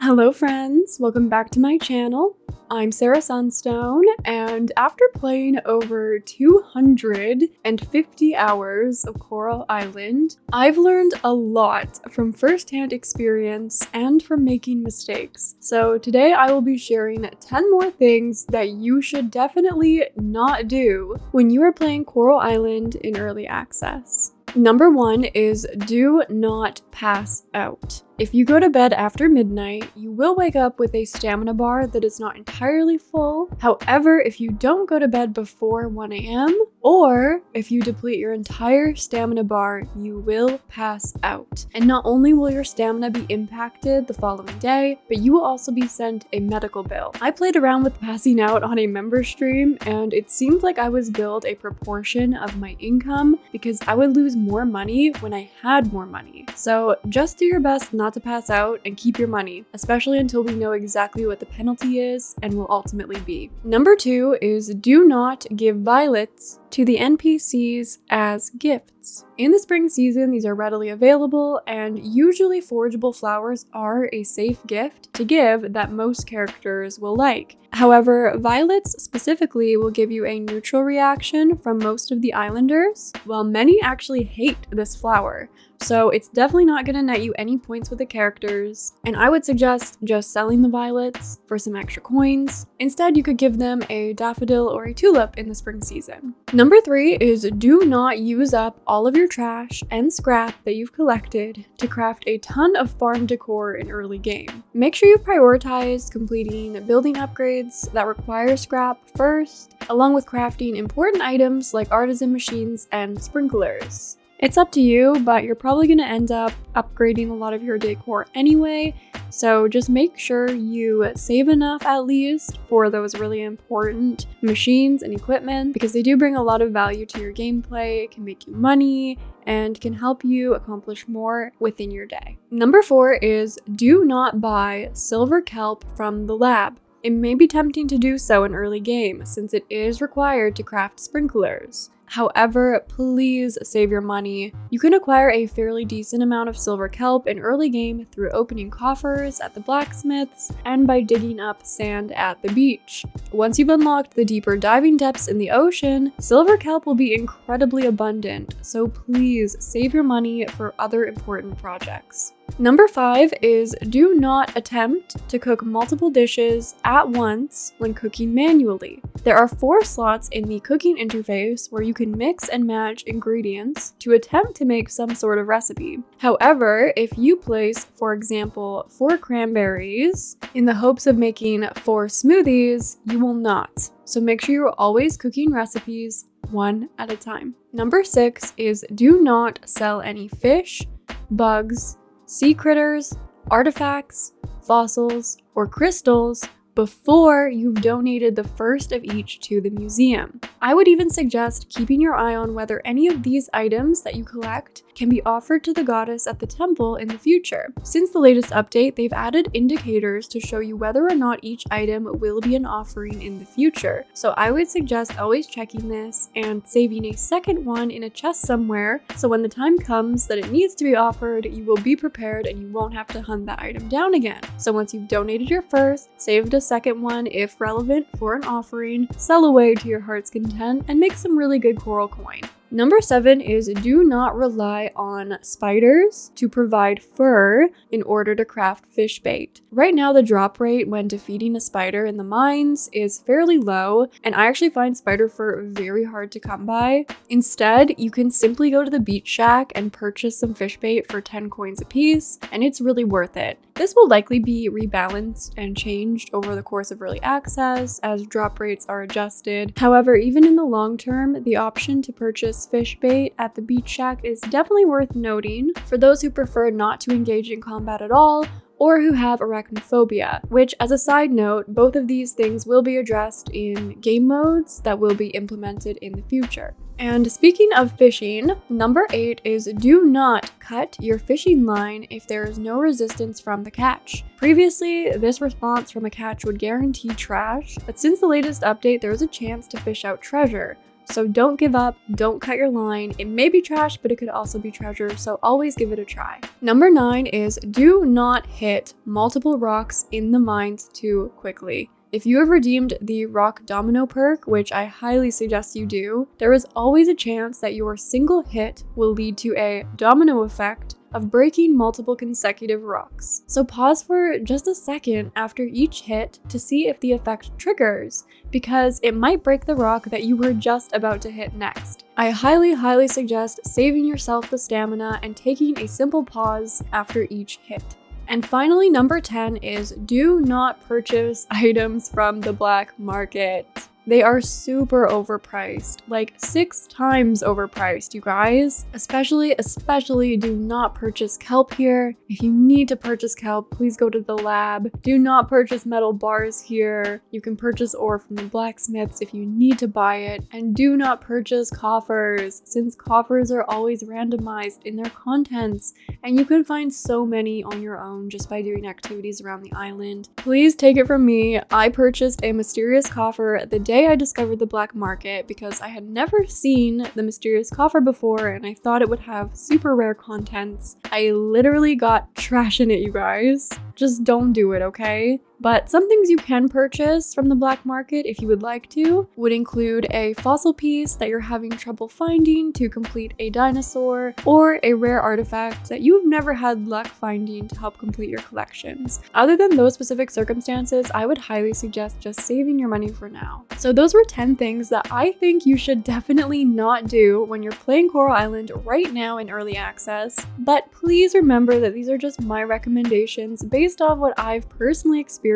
Hello friends, welcome back to my channel. I'm Sarah Sunstone, and after playing over 250 hours of Coral Island, I've learned a lot from first-hand experience and from making mistakes. So today I will be sharing 10 more things that you should definitely not do when you are playing Coral Island in early access. Number 1 is do not pass out. If you go to bed after midnight, you will wake up with a stamina bar that is not entirely full. However, if you don't go to bed before 1 a.m., or if you deplete your entire stamina bar, you will pass out. And not only will your stamina be impacted the following day, but you will also be sent a medical bill. I played around with passing out on a member stream, and it seemed like I was billed a proportion of my income because I would lose more money when I had more money. So just do your best not to pass out and keep your money, especially until we know exactly what the penalty is and will ultimately be. Number 2 is do not give violets to the NPCs as gifts. In the spring season, these are readily available, and usually forageable flowers are a safe gift to give that most characters will like. However, violets specifically will give you a neutral reaction from most of the islanders, while many actually hate this flower. So it's definitely not going to net you any points with the characters, and I would suggest just selling the violets for some extra coins. Instead, you could give them a daffodil or a tulip in the spring season. Number 3 is do not use up all of your trash and scrap that you've collected to craft a ton of farm decor in early game. Make sure you prioritize completing building upgrades that require scrap first, along with crafting important items like artisan machines and sprinklers. It's up to you, but you're probably going to end up upgrading a lot of your decor anyway, so just make sure you save enough at least for those really important machines and equipment, because they do bring a lot of value to your gameplay, can make you money, and can help you accomplish more within your day. Number 4 is do not buy silver kelp from the lab. It may be tempting to do so in early game, since it is required to craft sprinklers. However, please save your money. You can acquire a fairly decent amount of silver kelp in early game through opening coffers at the blacksmiths and by digging up sand at the beach. Once you've unlocked the deeper diving depths in the ocean, silver kelp will be incredibly abundant, so please save your money for other important projects. Number 5 is do not attempt to cook multiple dishes at once when cooking manually. There are 4 slots in the cooking interface where you can mix and match ingredients to attempt to make some sort of recipe. However, if you place, for example, 4 cranberries in the hopes of making 4 smoothies, you will not. So make sure you're always cooking recipes one at a time. Number 6 is do not sell any fish, bugs, sea critters, artifacts, fossils, or crystals before you've donated the first of each to the museum. I would even suggest keeping your eye on whether any of these items that you collect can be offered to the goddess at the temple in the future. Since the latest update, they've added indicators to show you whether or not each item will be an offering in the future. So I would suggest always checking this and saving a second one in a chest somewhere, so when the time comes that it needs to be offered, you will be prepared and you won't have to hunt that item down again. So once you've donated your first, saved a second one if relevant for an offering, sell away to your heart's content, and make some really good coral coin. Number 7 is do not rely on spiders to provide fur in order to craft fish bait. Right now, the drop rate when defeating a spider in the mines is fairly low, and I actually find spider fur very hard to come by. Instead, you can simply go to the beach shack and purchase some fish bait for 10 coins a piece, and it's really worth it. This will likely be rebalanced and changed over the course of early access as drop rates are adjusted. However, even in the long term, the option to purchase fish bait at the beach shack is definitely worth noting for those who prefer not to engage in combat at all or who have arachnophobia, which, as a side note, both of these things will be addressed in game modes that will be implemented in the future. And speaking of fishing, number 8 is do not cut your fishing line if there is no resistance from the catch. Previously, this response from a catch would guarantee trash, but since the latest update, there is a chance to fish out treasure. So don't give up, don't cut your line. It may be trash, but it could also be treasure, so always give it a try. Number 9 is do not hit multiple rocks in the mines too quickly. If you have redeemed the rock domino perk, which I highly suggest you do, there is always a chance that your single hit will lead to a domino effect of breaking multiple consecutive rocks. So pause for just a second after each hit to see if the effect triggers, because it might break the rock that you were just about to hit next. I highly suggest saving yourself the stamina and taking a simple pause after each hit. And finally, number 10 is do not purchase items from the black market. They are super overpriced, like 6 times overpriced, you guys. Especially do not purchase kelp here. If you need to purchase kelp, please go to the lab. Do not purchase metal bars here. You can purchase ore from the blacksmiths if you need to buy it. And do not purchase coffers, since coffers are always randomized in their contents, and you can find so many on your own just by doing activities around the island. Please take it from me, I purchased a mysterious coffer the day I discovered the black market because I had never seen the mysterious coffer before and I thought it would have super rare contents. I literally got trash in it, you guys. Just don't do it, okay? But some things you can purchase from the black market if you would like to would include a fossil piece that you're having trouble finding to complete a dinosaur, or a rare artifact that you've never had luck finding to help complete your collections. Other than those specific circumstances, I would highly suggest just saving your money for now. So those were 10 things that I think you should definitely not do when you're playing Coral Island right now in early access. But please remember that these are just my recommendations based off what I've personally experienced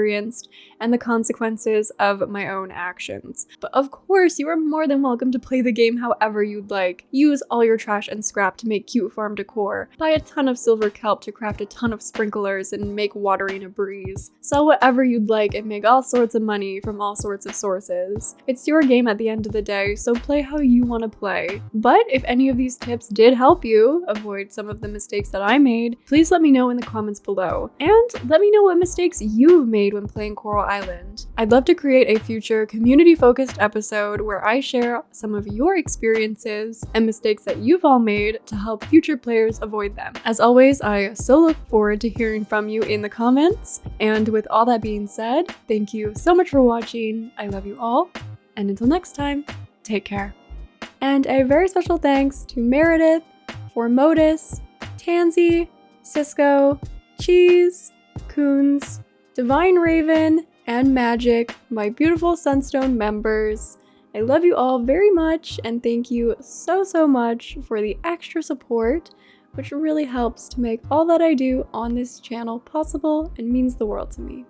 and the consequences of my own actions. But of course, you are more than welcome to play the game however you'd like. Use all your trash and scrap to make cute farm decor. Buy a ton of silver kelp to craft a ton of sprinklers and make watering a breeze. Sell whatever you'd like and make all sorts of money from all sorts of sources. It's your game at the end of the day, so play how you want to play. But if any of these tips did help you avoid some of the mistakes that I made, please let me know in the comments below. And let me know what mistakes you've made when playing Coral Island. I'd love to create a future community-focused episode where I share some of your experiences and mistakes that you've all made to help future players avoid them. As always, I so look forward to hearing from you in the comments. And with all that being said, thank you so much for watching. I love you all. And until next time, take care. And a very special thanks to Meredith, Formodus, Tansy, Cisco, Cheese, Coons, Divine Raven, and Magic, my beautiful Sunstone members. I love you all very much and thank you so much for the extra support, which really helps to make all that I do on this channel possible and means the world to me.